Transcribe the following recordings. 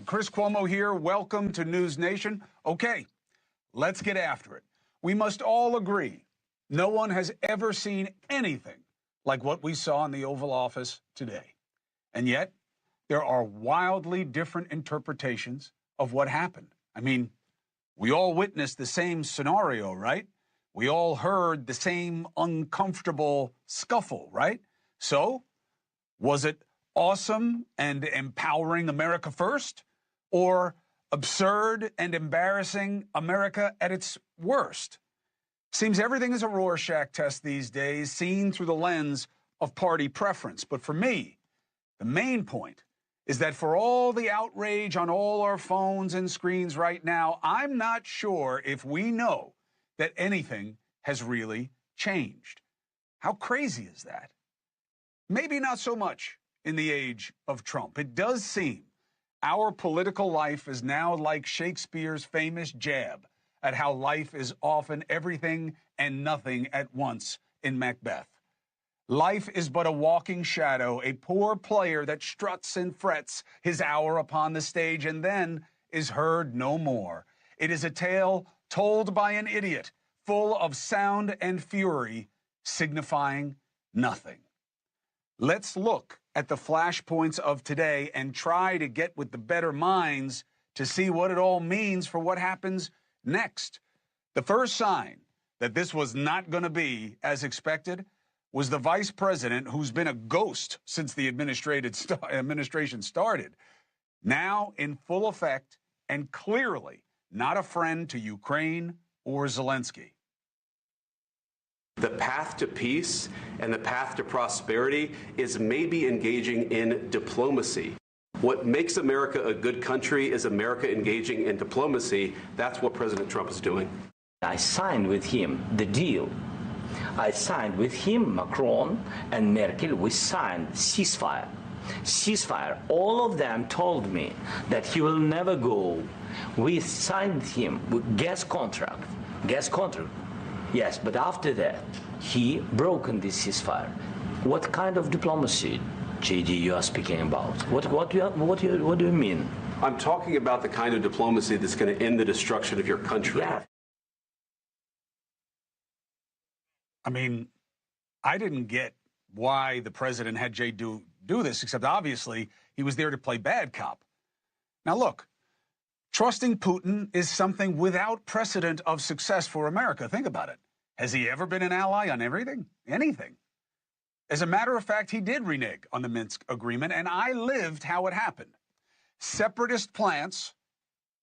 Chris Cuomo here. Welcome to News Nation. Okay, let's get after it. We must all agree no one has ever seen anything like what we saw in the Oval Office today. And yet, there are wildly different interpretations of what happened. I mean, we all witnessed the same scenario, right? We all heard the same uncomfortable scuffle, right? So, was it awesome and empowering America first, or absurd and embarrassing America at its worst? Seems everything is a Rorschach test these days, seen through the lens of party preference. But for me, the main point is that for all the outrage on all our phones and screens right now, I'm not sure if we know that anything has really changed. How crazy is that? Maybe not so much in the age of Trump. It does seem our political life is now like Shakespeare's famous jab at how life is often everything and nothing at once in Macbeth. Life is but a walking shadow, a poor player that struts and frets his hour upon the stage and then is heard no more. It is a tale told by an idiot, full of sound and fury, signifying nothing. Let's look at the flashpoints of today and try to get with the better minds to see what it all means for what happens next. The first sign that this was not going to be as expected was the vice president, who's been a ghost since the administration started, now in full effect and clearly not a friend to Ukraine or Zelensky. The path to peace and the path to prosperity is maybe engaging in diplomacy. What makes America a good country is America engaging in diplomacy. That's what President Trump is doing. I signed with him the deal. I signed with him, Macron and Merkel, we signed ceasefire. Ceasefire. All of them told me that he will never go. We signed with him with gas contract. Gas contract. Yes, but after that, he broken this ceasefire. What kind of diplomacy, JD, you are speaking about? What do you mean? I'm talking about the kind of diplomacy that's going to end the destruction of your country. Yeah. I mean, I didn't get why the president had Jay do this, except obviously he was there to play bad cop. Now, look, trusting Putin is something without precedent of success for America. Think about it. Has he ever been an ally on everything? Anything? As a matter of fact, he did renege on the Minsk agreement, and I lived how it happened. Separatist plants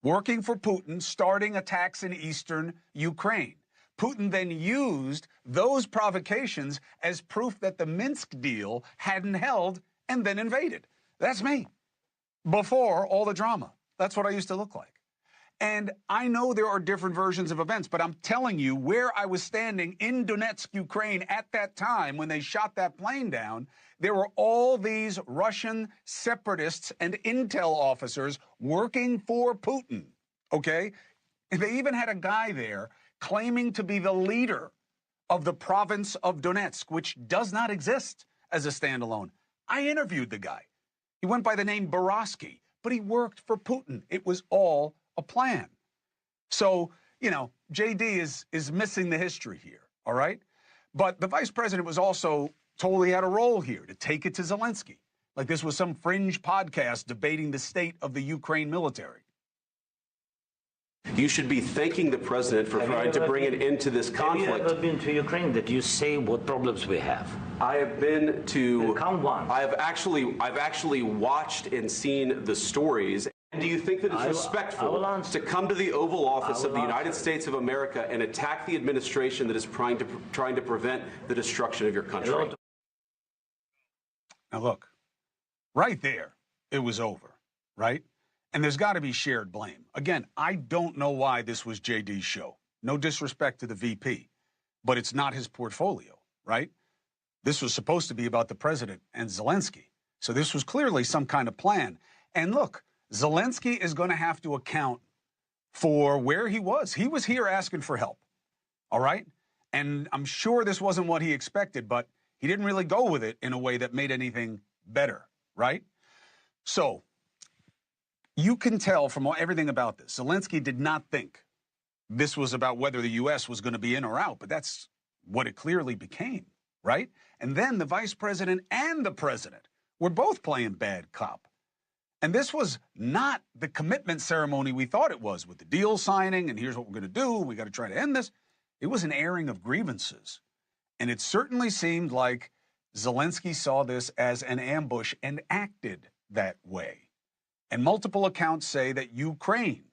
working for Putin, starting attacks in eastern Ukraine. Putin then used those provocations as proof that the Minsk deal hadn't held and then invaded. That's me. Before all the drama. That's what I used to look like. And I know there are different versions of events, but I'm telling you where I was standing in Donetsk, Ukraine at that time when they shot that plane down, there were all these Russian separatists and intel officers working for Putin, okay? And they even had a guy there claiming to be the leader of the province of Donetsk, which does not exist as a standalone. I interviewed the guy. He went by the name Borowski, but he worked for Putin. It was all a plan. So, you know, JD is missing the history here, all right? But the vice president was also told he had a role here to take it to Zelensky, like this was some fringe podcast debating the state of the Ukraine military. You should be thanking the president for trying to bring an end to this conflict. Have you ever been to Ukraine that you say what problems we have? I have been to. Count one. I've actually watched and seen the stories. And do you think that it's respectful to come to the Oval Office of the United States of America and attack the administration that is trying to prevent the destruction of your country? Now look, right there, it was over, right? And there's got to be shared blame. Again, I don't know why this was JD's show. No disrespect to the VP, but it's not his portfolio, right? This was supposed to be about the president and Zelensky. So this was clearly some kind of plan. And look, Zelensky is going to have to account for where he was. He was here asking for help, all right? And I'm sure this wasn't what he expected, but he didn't really go with it in a way that made anything better, right? So You can tell from everything about this, Zelensky did not think this was about whether the U.S. was going to be in or out, but that's what it clearly became, right? And then the vice president and the president were both playing bad cop. And this was not the commitment ceremony we thought it was, with the deal signing, and here's what we're going to do, we got to try to end this. It was an airing of grievances. And it certainly seemed like Zelensky saw this as an ambush and acted that way. And multiple accounts say that Ukraine,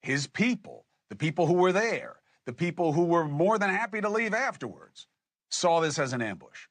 his people, the people who were there, the people who were more than happy to leave afterwards, saw this as an ambush.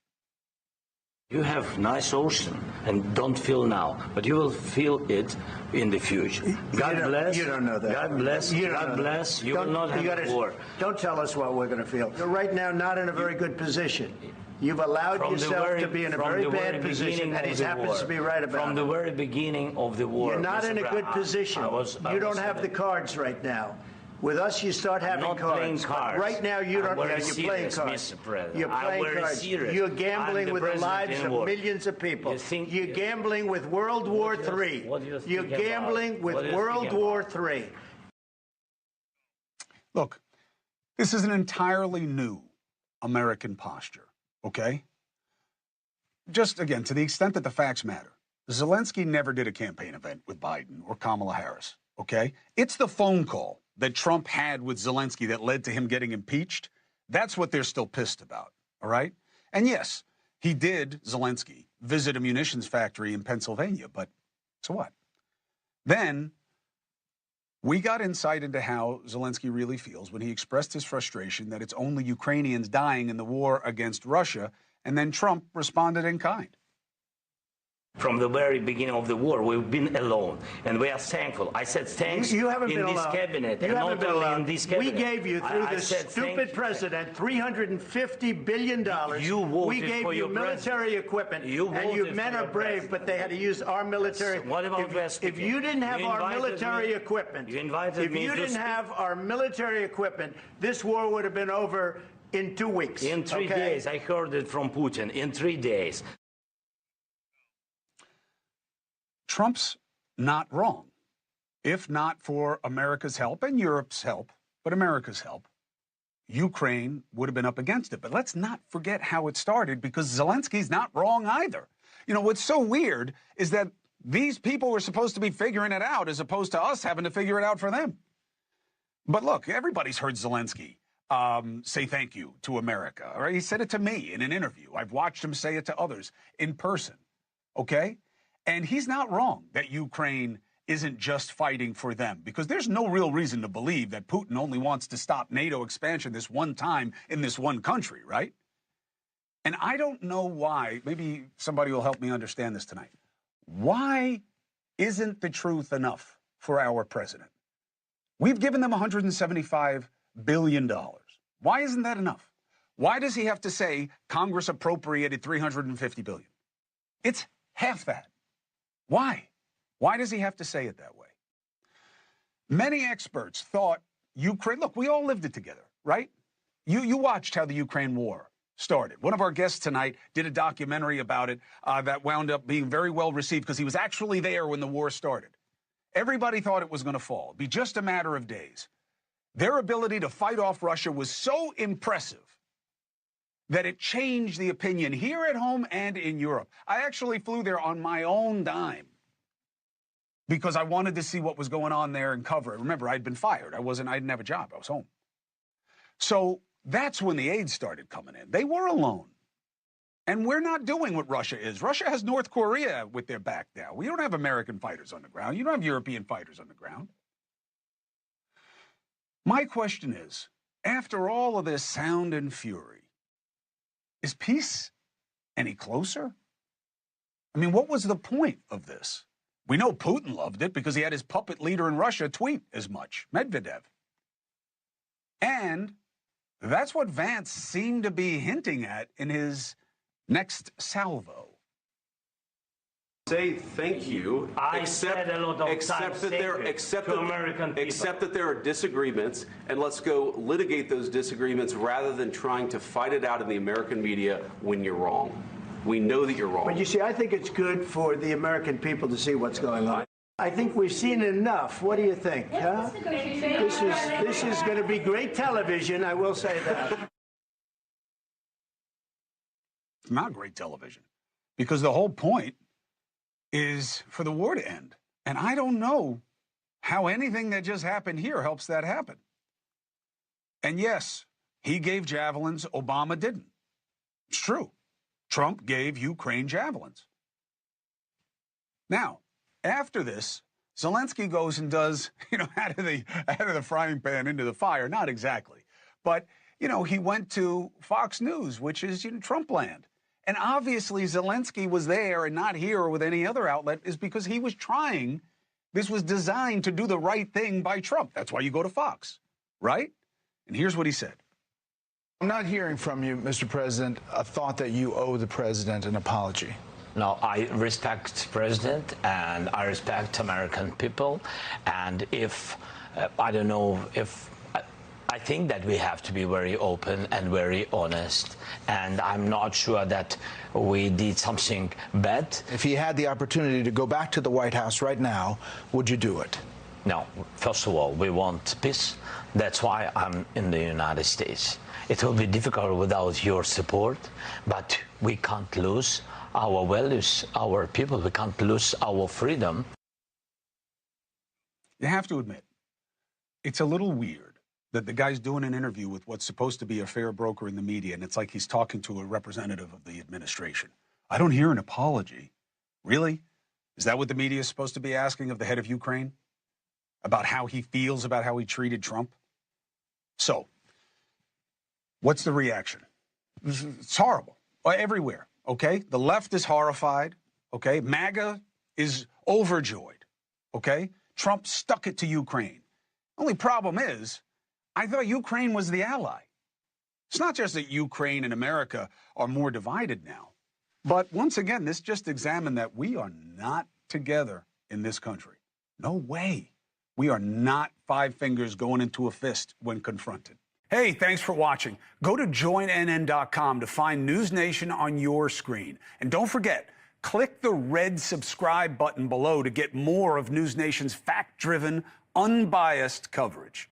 You have nice ocean and don't feel now, but you will feel it in the future. God bless. You don't know that. God bless. God bless. You will not have war. Don't tell us what we're going to feel. You're right now not in a very good position. You've allowed yourself to be in a very bad position, and he happens to be right about it. From the very beginning of the war. You're not in a good position. You don't have the cards right now. With us, you start having not cards. Playing cards. Right now, you don't. Yeah, you're playing cards. You're playing cards. Serious. You're gambling with the lives of millions of people. You're gambling with World War III. You're gambling with World War III. Look, this is an entirely new American posture, okay? Just, again, to the extent that the facts matter, Zelensky never did a campaign event with Biden or Kamala Harris, okay? It's the phone call that Trump had with Zelensky that led to him getting impeached. That's what they're still pissed about, all right? And yes, he did, Zelensky, visit a munitions factory in Pennsylvania, but so what? Then we got insight into how Zelensky really feels when he expressed his frustration that it's only Ukrainians dying in the war against Russia, and then Trump responded in kind. From the very beginning of the war, we've been alone, and we are thankful. I said thanks you haven't in been this alone. cabinet, you and haven't not been only alone. in this cabinet. We gave you, through this stupid president, $350 billion. You voted we gave for you your military equipment, and you men are brave, but they had to use our military. What about if you didn't have our military equipment, if you didn't have our military equipment, this war would have been over in 2 weeks. In 3 days, I heard it from Putin. In 3 days. Trump's not wrong. If not for America's help and Europe's help, but America's help, Ukraine would have been up against it. But let's not forget how it started, because Zelensky's not wrong either. You know, what's so weird is that these people were supposed to be figuring it out as opposed to us having to figure it out for them. But look, everybody's heard Zelensky say thank you to America. All right? He said it to me in an interview. I've watched him say it to others in person. Okay? And he's not wrong that Ukraine isn't just fighting for them, because there's no real reason to believe that Putin only wants to stop NATO expansion this one time in this one country, right? And I don't know why. Maybe somebody will help me understand this tonight. Why isn't the truth enough for our president? We've given them $175 billion. Why isn't that enough? Why does he have to say Congress appropriated $350 billion? It's half that. Why? Why does he have to say it that way? Many experts thought Ukraine, look, we all lived it together, right? You watched how the Ukraine war started. One of our guests tonight did a documentary about it that wound up being very well received because he was actually there when the war started. Everybody thought it was going to fall. It'd be just a matter of days. Their ability to fight off Russia was so impressive that it changed the opinion here at home and in Europe. I actually flew there on my own dime because I wanted to see what was going on there and cover it. Remember, I'd been fired. I didn't have a job. I was home. So that's when the aid started coming in. They were alone. And we're not doing what Russia is. Russia has North Korea with their back now. We don't have American fighters on the ground. You don't have European fighters on the ground. My question is, after all of this sound and fury, is peace any closer? I mean, what was the point of this? We know Putin loved it because he had his puppet leader in Russia tweet as much, Medvedev. And that's what Vance seemed to be hinting at in his next salvo. Say thank you, except that there are disagreements, and let's go litigate those disagreements rather than trying to fight it out in the American media when you're wrong. We know that you're wrong. But you see, I think it's good for the American people to see what's going on. I think we've seen enough. What do you think? Huh? This is going to be great television, I will say that. It's not great television, because the whole point is for the war to end. And I don't know how anything that just happened here helps that happen. And yes, he gave javelins, Obama didn't. It's true. Trump gave Ukraine javelins. Now, after this, Zelensky goes and does, out of the frying pan into the fire. Not exactly. But, he went to Fox News, which is Trump land. And obviously Zelensky was there and not here with any other outlet is because he was trying. This was designed to do the right thing by Trump. That's why you go to Fox, right? And here's what he said. I'm not hearing from you, Mr. President, a thought that you owe the president an apology. No, I respect the president and I respect American people. And I think that we have to be very open and very honest. And I'm not sure that we did something bad. If he had the opportunity to go back to the White House right now, would you do it? No. First of all, we want peace. That's why I'm in the United States. It will be difficult without your support, but we can't lose our values, our people. We can't lose our freedom. You have to admit, it's a little weird that the guy's doing an interview with what's supposed to be a fair broker in the media, and it's like he's talking to a representative of the administration. I don't hear an apology. Really? Is that what the media is supposed to be asking of the head of Ukraine? About how he feels about how he treated Trump? So, what's the reaction? It's horrible. Everywhere, okay? The left is horrified, okay? MAGA is overjoyed, okay? Trump stuck it to Ukraine. Only problem is, I thought Ukraine was the ally. It's not just that Ukraine and America are more divided now, but once again, this just examined that we are not together in this country. No way. We are not five fingers going into a fist when confronted. Hey, thanks for watching. Go to joinnn.com to find News Nation on your screen. And don't forget, click the red subscribe button below to get more of News Nation's fact-driven, unbiased coverage.